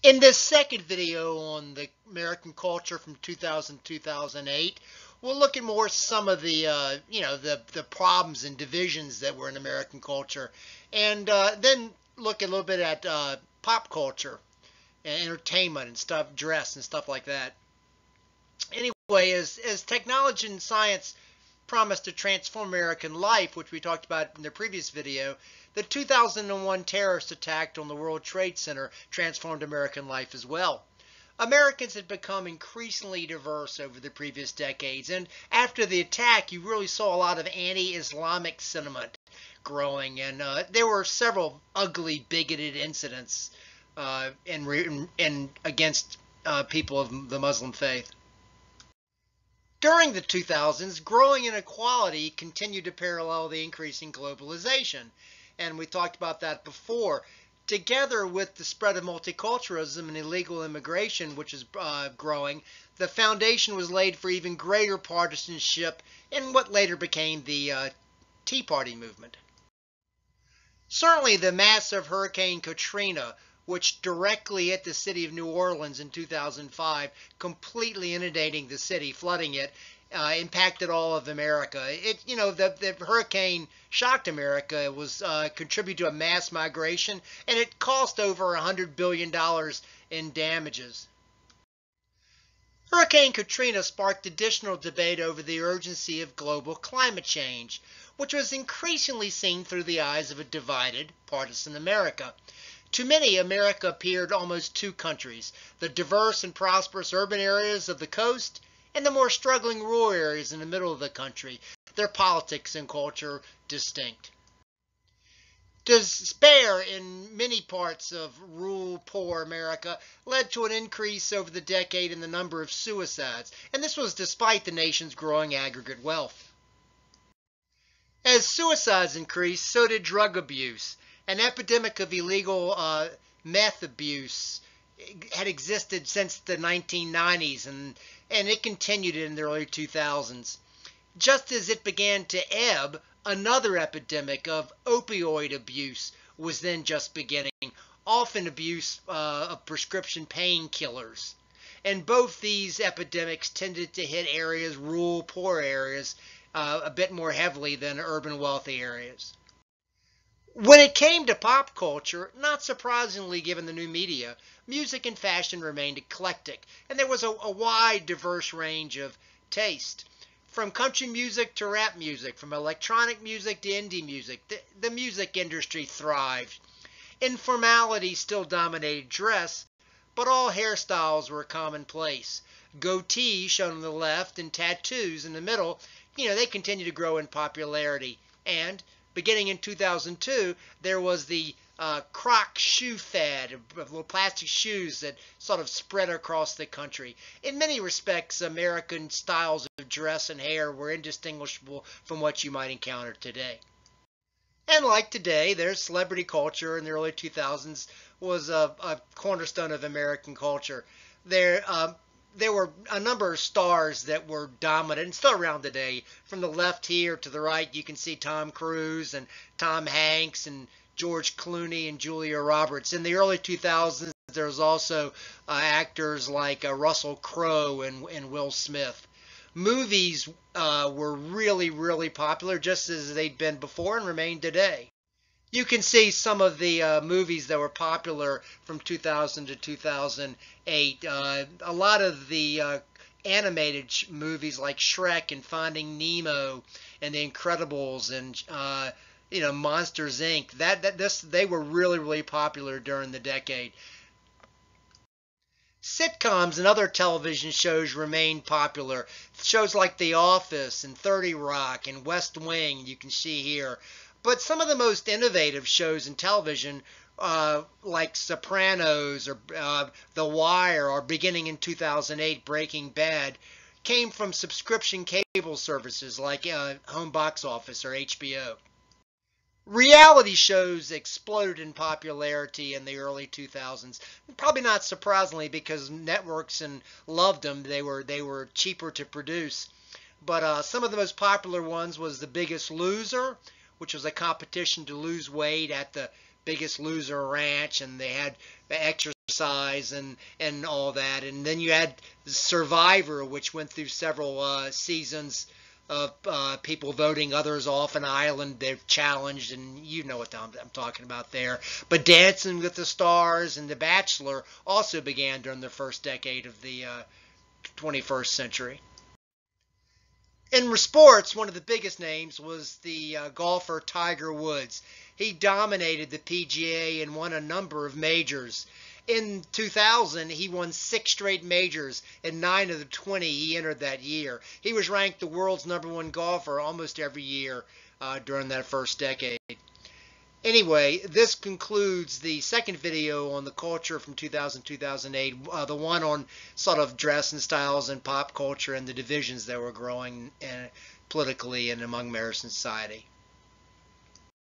In this second video on the American culture from 2000-2008, we'll look at more some of the the problems and divisions that were in American culture, and then look a little bit at pop culture and entertainment and stuff, dress and stuff like that. Anyway, as technology and science promised to transform American life, which we talked about in the previous video, the 2001 terrorist attack on the World Trade Center transformed American life as well. Americans had become increasingly diverse over the previous decades, and after the attack, you really saw a lot of anti-Islamic sentiment growing, and there were several ugly, bigoted incidents against people of the Muslim faith. During the 2000s, growing inequality continued to parallel the increasing globalization, and we talked about that before. Together with the spread of multiculturalism and illegal immigration, which is growing, the foundation was laid for even greater partisanship in what later became the Tea Party movement. Certainly the massive Hurricane Katrina, which directly hit the city of New Orleans in 2005, completely inundating the city, flooding it, impacted all of America. The hurricane shocked America. It was contributed to a mass migration, and it cost over $100 billion in damages. Hurricane Katrina sparked additional debate over the urgency of global climate change, which was increasingly seen through the eyes of a divided, partisan America. To many, America appeared almost two countries, the diverse and prosperous urban areas of the coast and the more struggling rural areas in the middle of the country, their politics and culture distinct. Despair in many parts of rural, poor America led to an increase over the decade in the number of suicides, and this was despite the nation's growing aggregate wealth. As suicides increased, so did drug abuse. An epidemic of illegal meth abuse had existed since the 1990s, and it continued in the early 2000s. Just as it began to ebb, another epidemic of opioid abuse was then just beginning, often abuse of prescription painkillers. And both these epidemics tended to hit areas, rural, poor areas, a bit more heavily than urban, wealthy areas. When it came to pop culture, not surprisingly given the new media, music and fashion remained eclectic, and there was a wide, diverse range of taste. From country music to rap music, from electronic music to indie music, the music industry thrived. Informality still dominated dress, but all hairstyles were commonplace. Goatees shown on the left and tattoos in the middle, they continue to grow in popularity. And beginning in 2002, there was the Croc shoe fad of little plastic shoes that sort of spread across the country. In many respects, American styles of dress and hair were indistinguishable from what you might encounter today. And like today, there's celebrity culture in the early 2000s was a cornerstone of American culture. There were a number of stars that were dominant and still around today. From the left here to the right, you can see Tom Cruise and Tom Hanks and George Clooney and Julia Roberts. In the early 2000s, there was also actors like Russell Crowe and Will Smith. Movies were really, really popular, just as they'd been before and remain today. You can see some of the movies that were popular from 2000 to 2008. A lot of the animated movies like Shrek and Finding Nemo and The Incredibles and Monsters Inc. They were really, really popular during the decade. Sitcoms and other television shows remained popular. Shows like The Office and 30 Rock and West Wing, you can see here. But some of the most innovative shows in television, like Sopranos or The Wire, or beginning in 2008, Breaking Bad, came from subscription cable services like Home Box Office or HBO. Reality shows exploded in popularity in the early 2000s. Probably not surprisingly, because networks loved them. They were cheaper to produce. But some of the most popular ones was The Biggest Loser, which was a competition to lose weight at the Biggest Loser Ranch, and they had exercise and all that. And then you had Survivor, which went through several seasons of people voting others off an island they've challenged, and you know what I'm talking about there. But Dancing with the Stars and The Bachelor also began during the first decade of the 21st century. In sports, one of the biggest names was the golfer Tiger Woods. He dominated the PGA and won a number of majors. In 2000, he won 6 straight majors, and 9 of the 20 he entered that year. He was ranked the world's #1 golfer almost every year during that first decade. Anyway, this concludes the second video on the culture from 2000-2008, the one on sort of dress and styles and pop culture and the divisions that were growing politically and among American society.